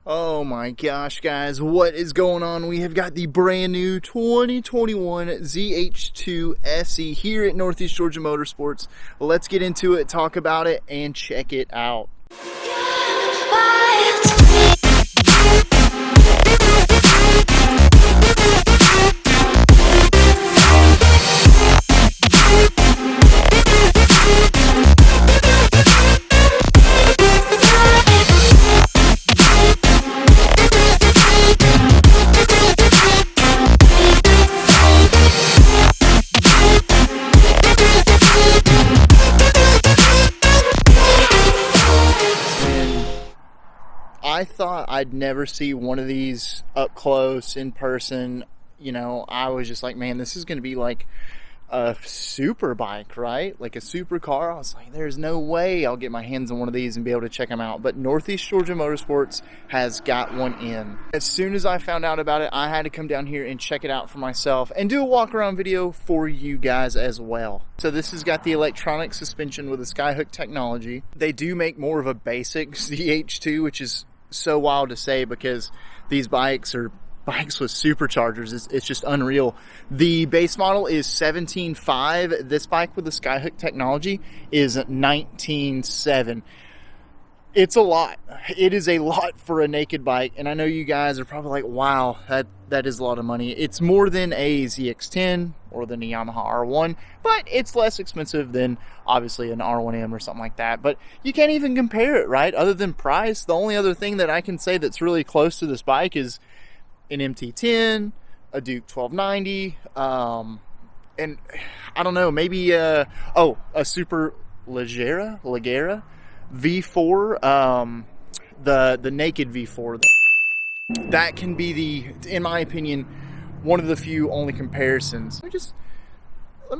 Oh my gosh, guys, what is going on? We have got the brand new 2021 ZH2 SE here at Northeast Georgia Motorsports. Let's get into it, talk about it, and check it out. I thought I'd never see one of these up close in person. You know, I was just like, man, this is going to be like a super bike, right? Like a super car. I was like, there's no way I'll get my hands on one of these and be able to check them out. But Northeast Georgia Motorsports has got one in. As soon as I found out about it, I had to come down here and check it out for myself and do a walk around video for you guys as well. So this has got the electronic suspension with the Skyhook technology. They do make more of a basic ZH2, which is so wild to say because these bikes are bikes with superchargers. It's just unreal. The base model is 17.5. This bike with the Skyhook technology is 19.7. It's a lot. It is a lot for a naked bike, and I know you guys are probably like, wow, that is a lot of money. It's more than a ZX10 or than a Yamaha R1, but it's less expensive than obviously an R1M or something like that. But you can't even compare it, right? Other than price, the only other thing that I can say that's really close to this bike is an MT10, a Duke 1290, and I don't know, maybe a Super Leggera V4, the naked V4. That can be in my opinion, one of the few only comparisons. Let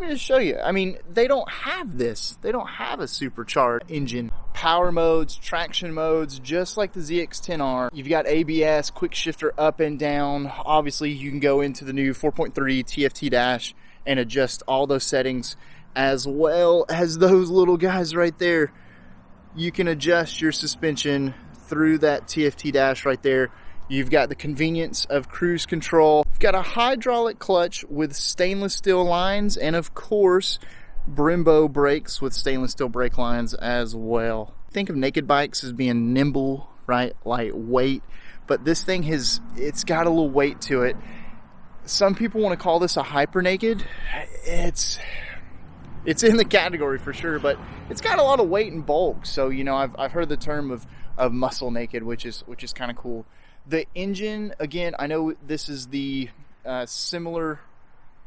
me just show you. I mean, they don't have this. They don't have a supercharged engine. Power modes, traction modes, just like the ZX10R. You've got ABS, quick shifter up and down. Obviously, you can go into the new 4.3 TFT dash and adjust all those settings, as well as those little guys right there. You can adjust your suspension through that TFT dash right there. You've got the convenience of cruise control. You've got a hydraulic clutch with stainless steel lines, and of course, Brembo brakes with stainless steel brake lines as well. Think of naked bikes as being nimble, right? Lightweight, but this thing it's got a little weight to it. Some people want to call this a hyper naked. It's in the category for sure, but it's got a lot of weight and bulk. So, you know, I've heard the term of muscle naked, which is kind of cool. The engine, again, I know this is the similar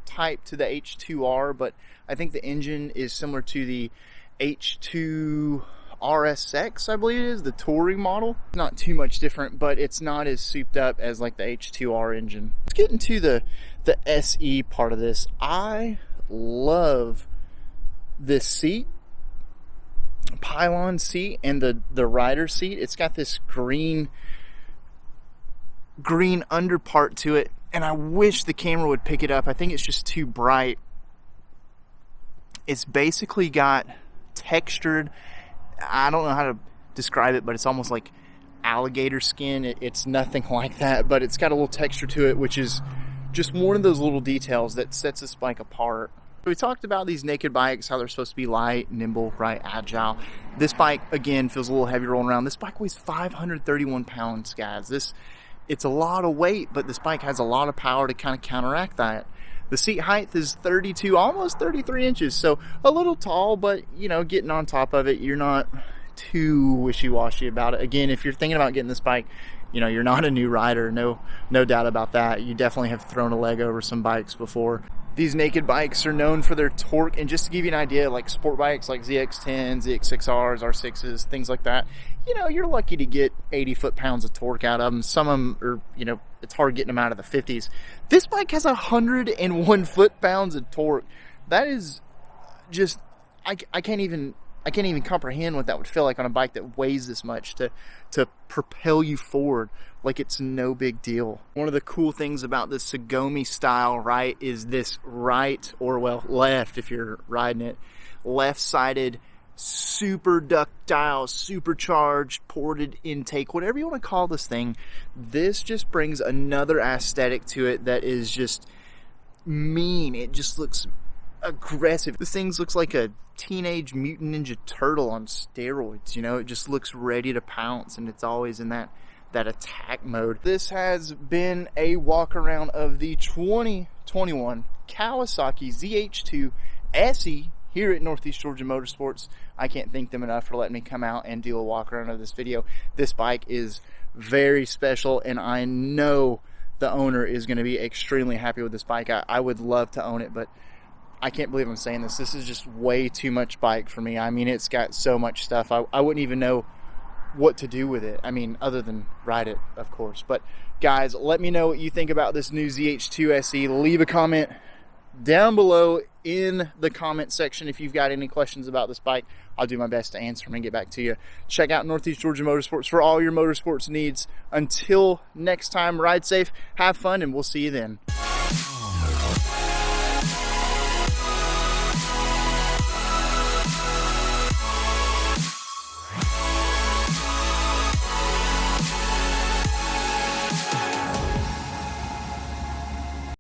type to the H2R, but I think the engine is similar to the H2 RSX, I believe it is, the touring model. Not too much different, but it's not as souped up as like the H2R engine. Let's get into the SE part of this. I love this seat, pylon seat, and the rider seat. It's got this green under part to it, and I wish the camera would pick it up. I think it's just too bright. It's basically got textured, I don't know how to describe it, but it's almost like alligator skin. It's nothing like that, but it's got a little texture to it, which is just one of those little details that sets this bike apart. We talked about these naked bikes, how they're supposed to be light, nimble, right, agile. This bike, again, feels a little heavy rolling around. This bike weighs 531 pounds, guys. It's a lot of weight, but this bike has a lot of power to kind of counteract that. The seat height is 32, almost 33 inches, so a little tall, but, you know, getting on top of it, you're not too wishy-washy about it. Again, if you're thinking about getting this bike, you know, you're not a new rider, no doubt about that. You definitely have thrown a leg over some bikes before. These naked bikes are known for their torque, and just to give you an idea, like sport bikes like ZX10, ZX6Rs, R6s, things like that, you know, you're lucky to get 80 foot-pounds of torque out of them. Some of them are, you know, it's hard getting them out of the 50s. This bike has 101 foot-pounds of torque. That is just, I can't even comprehend what that would feel like on a bike that weighs this much to propel you forward like it's no big deal. One of the cool things about the Sugomi style, right, is this right, or well, left if you're riding it, left-sided super ductile, supercharged, ported intake, whatever you want to call this thing. This just brings another aesthetic to it that is just mean. It just looks aggressive. This thing looks like a teenage mutant ninja turtle on steroids, you know? It just looks ready to pounce, and it's always in that attack mode. This has been a walk around of the 2021 Kawasaki ZH2 SE here at Northeast Georgia Motorsports. I can't thank them enough for letting me come out and do a walk around of this video. This bike is very special, and I know the owner is going to be extremely happy with this bike. I would love to own it, but I can't believe I'm saying this. This is just way too much bike for me. I mean, it's got so much stuff. I wouldn't even know what to do with it. I mean, other than ride it, of course. But guys, let me know what you think about this new ZH2 SE. Leave a comment down below in the comment section if you've got any questions about this bike. I'll do my best to answer them and get back to you. Check out Northeast Georgia Motorsports for all your motorsports needs. Until next time, ride safe, have fun, and we'll see you then.